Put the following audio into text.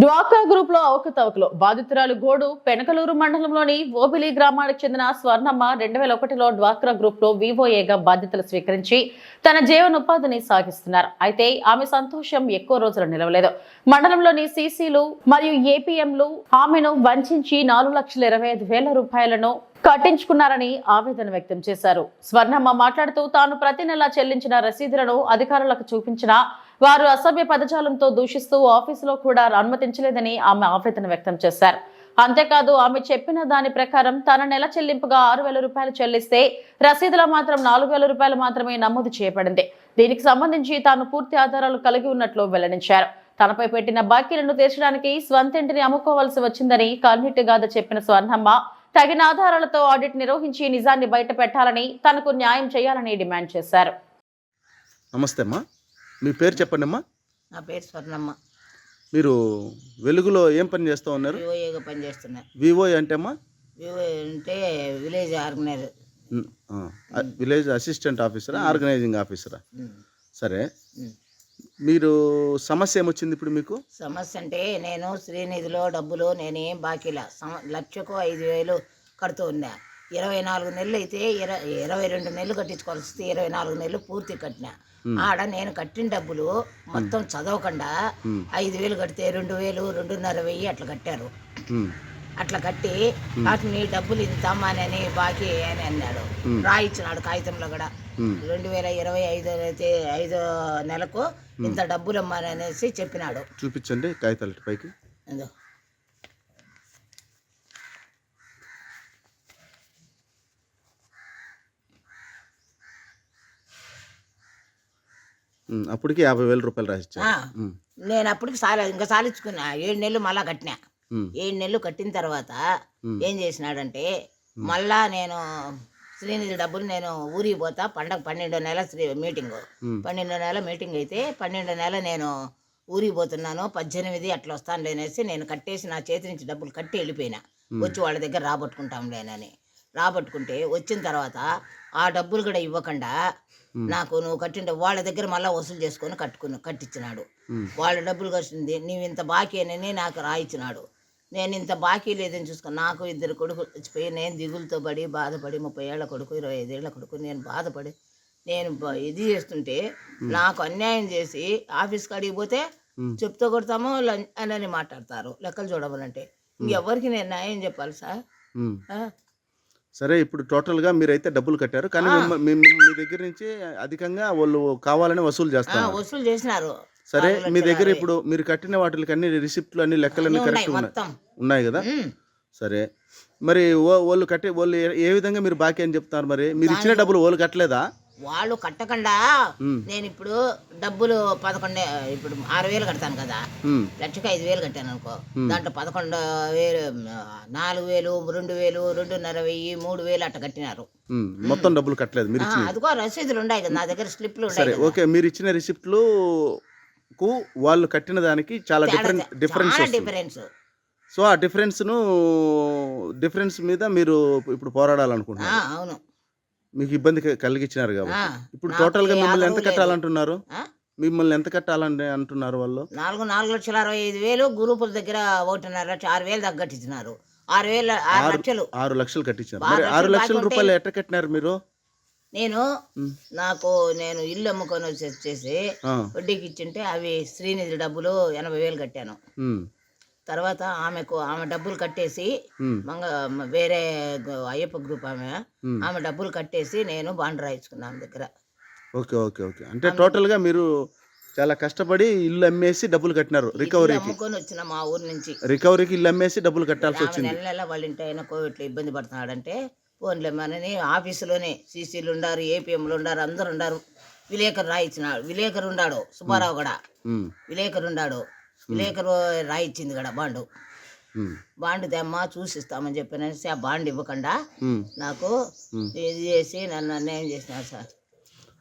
డ్వాక్రా గ్రూప్ లో అవకతవకలు బాధితురాలు గోడు పెనకలూరు మండలంలోని ఓబిలి గ్రామానికి చెందిన స్వర్ణమ్మ 2001లో డ్వాక్రా గ్రూప్ లో వివోఏగా బాధ్యతలు స్వీకరించి తన జీవనోపాధిని సాగిస్తున్నారు. అయితే ఆమె సంతోషం ఎక్కువ రోజులు నిలవలేదు. మండలంలోని సీసీలు మరియు ఏపీఎంలు ఆమెను వంచి 4,25,000 రూపాయలను కట్టించుకున్నారని ఆవేదన వ్యక్తం చేశారు. స్వర్ణమ్మ మాట్లాడుతూ తాను ప్రతి నెల చెల్లించిన రసీదులను అధికారులకు చూపించినా వారు అసభ్య పదజాలంతో దూషిస్తూ ఆఫీసులో కూడా అనుమతించలేదని ఆమె ఆవేదన వ్యక్తం చేశారు. అంతేకాదు ఆమె చెప్పిన దాని ప్రకారం తన నెల చెల్లింపుగా 6,000 రూపాయలు చెల్లిస్తే రసీదులో మాత్రం 4,000 రూపాయలు మాత్రమే నమోదు చేయబడింది. దీనికి సంబంధించి తాను పూర్తి ఆధారాలు కలిగి ఉన్నట్లు వెల్లడించారు. తనపై పెట్టిన బాకీలను తీర్చడానికి స్వంతింటిని అమ్ముకోవాల్సి వచ్చిందని కన్నీటిగాథ చెప్పిన స్వర్ణమ్మ తగిన ఆధారాలతో ఆడిట్ నిర్వహించి నిజాన్ని బయట పెట్టాలని, తనకు న్యాయం చేయాలని డిమాండ్ చేశారు. నమస్తే అమ్మా, మీ పేరు చెప్పండి అమ్మా. నా పేరు స్వర్ణమ్మ. మీరు వెలుగులో ఏం పని చేస్తూ ఉన్నారు? వివోఏగా పనిచేస్తున్నా. వివో అంటే అమ్మా? వివో అంటే విలేజ్ ఆర్గనైజర్. విలేజ్ అసిస్టెంట్ ఆఫీసరా, ఆర్గనైజింగ్ ఆఫీసరా? సరే, మీరు సమస్య ఏమొచ్చింది ఇప్పుడు మీకు? సమస్య అంటే నేను శ్రీనిధిలో డబ్బులు నేనేం బాకీలా 1,05,000 కడుతూ ఉన్నా. 24 నెలలు అయితే 22 నెలలు కట్టించుకోవాల్సి 24 నెలలు పూర్తి కట్టినా. ఆడ నేను కట్టిన డబ్బులు మొత్తం చదవకుండా 5,000 కడితే 2,000, 2,500 అట్లా కట్టారు. అట్లా కట్టి నాకు నీ డబ్బులు ఇంత అమ్మానని బాకీ అని అన్నాడు. రాయిచ్చినాడు కాగితంలో కూడా. 2025 అయితే 5 నెలకు ఇంత డబ్బులు అమ్మాననేసి చెప్పినాడు. చూపించండి కాగితాలు పైకి. అప్పటికి 50,000 రూపాయలు రాసిచ్చా. నేను అప్పటికి ఇంకా సాలించుకున్నా. 7 నెలలు మళ్ళా కట్టినా. 7 నెలలు కట్టిన తర్వాత ఏం చేసినాడంటే మళ్ళా నేను శ్రీనిధి డబ్బులు నేను ఊరికి పోతా. పండగ 12వ నెల మీటింగ్. 12వ నెల మీటింగ్ అయితే 12వ నెల నేను ఊరికి పోతున్నాను. 18 అట్లా వస్తాను అనేసి నేను కట్టేసి నా చేతి నుంచి డబ్బులు కట్టి వెళ్ళిపోయినా. వచ్చి వాళ్ళ దగ్గర రాబట్టుకుంటాంలేనని. రాబట్టుకుంటే వచ్చిన తర్వాత ఆ డబ్బులు కూడా ఇవ్వకుండా నాకు నువ్వు కట్టిన వాళ్ళ దగ్గర మళ్ళీ వసూలు చేసుకొని కట్టించినాడు. వాళ్ళ డబ్బులు కట్టింది నీవు ఇంత బాకీ అని నాకు రాయిచ్చినాడు. నేను ఇంత బాకీ లేదని చూసుకుని నాకు 2 కొడుకులు వచ్చిపోయి నేను దిగులతో పడి బాధపడి 30 ఏళ్ల కొడుకు 25 ఏళ్ల కొడుకు నేను బాధపడి నేను ఇది చేస్తుంటే నాకు అన్యాయం చేసి ఆఫీస్ కాడికి పోతే చెప్తూ కొడతామో అని మాట్లాడతారు. లెక్కలు చూడమనంటే ఇంకెవరికి నేను న్యాయం చెప్పాలి సార్? సరే, ఇప్పుడు టోటల్గా మీరైతే డబ్బులు కట్టారు, కానీ మీ దగ్గర నుంచి అధికంగా వాళ్ళు కావాలని వసూలు చేస్తారు. వసూలు చేసినారు. సరే, మీ దగ్గర ఇప్పుడు మీరు కట్టిన వాటికి అన్ని రిసిప్ట్లు అన్ని లెక్కలన్నీ కరెక్ట్ ఉన్నాయి కదా? సరే, మరి వాళ్ళు ఏ విధంగా మీరు బాకీ అని చెప్తారు? మరి మీరు ఇచ్చిన డబ్బులు వాళ్ళు కట్టలేదా? వాళ్ళు కట్టకుండా నేను ఇప్పుడు డబ్బులు 11 ఇప్పుడు 6,000 కడతాను కదా. లక్షకి 5,000 కట్టాను అనుకో. దాంట్లో 11,000, 4,000, 2,000, 2,500, 3,000 అట్లా కట్టినారు. మొత్తం డబ్బులు కట్టలేదు మీరు? అదిగో రసీదులు ఉన్నాయి కదా నా దగ్గర, స్లిప్లు ఉన్నాయి. సరే, ఓకే, మీరు ఇచ్చిన రిసిప్ట్లు కు వాళ్ళు కట్టిన దానికి చాలా డిఫరెన్స్. సో ఆ డిఫరెన్స్ మీద మీరు ఇప్పుడు పోరాడాలనుకుంటున్నారు. అవును, మీకు ఇబ్బంది కలిగించినారు కాబట్టి ఇప్పుడు టోటల్ గా మిమ్మల్ని ఎంత కట్టాలంటున్నారు? మిమ్మల్ని ఎంత కట్టాలని అంటున్నారు వాళ్ళు? 4,65,000 గ్రూపుల దగ్గర 1.5 లక్ష 6,000 దాకా కట్టించినారు. 6 లక్షలు కట్టించారు. మరి 6 లక్షల రూపాయలు ఎట్లా కట్టినారు మీరు? నేను ఇల్లు అమ్ముకొని వచ్చేసి వడ్డీకి ఇచ్చింటే అవి శ్రీనిధి డబ్బులు 80,000 కట్టాను. తర్వాత ఆమె డబ్బులు కట్టేసి వేరే అయ్యప్ప గ్రూప్ ఆమె డబ్బులు కట్టేసి నేను బాండ్ రాయించుకున్నాను ఆమె దగ్గర. ఓకే ఓకే ఓకే, అంటే టోటల్ గా మీరు చాలా కష్టపడి ఇల్లు అమ్మేసి డబ్బులు కట్టినారు. రికవరీకి అమ్ముకొని వచ్చిన మా ఊరు నుంచి రికవరీకి ఇల్లు అమ్మేసి డబ్బులు కట్టాల్సి వచ్చింది. నెల వాళ్ళ ఇంటి అయినా కోవిడ్లో ఇబ్బంది పడుతున్నాడంటే ఫోన్లేమని ఆఫీసులోనే సీసీలు ఉండారు, ఏపీఎంలు ఉండారు, అందరు ఉండారు. విలేకరు రాయించినాడు. విలేకరు ఉన్నాడు సుబ్బారావు కూడా. విలేకరు రాయిచ్చింది కూడా బాండు తెమ్మా చూసిస్తామని చెప్పినేసి ఆ బాండ్ ఇవ్వకుండా నాకు ఇది చేసి నన్ను అన్యాయం చేసినారు సార్.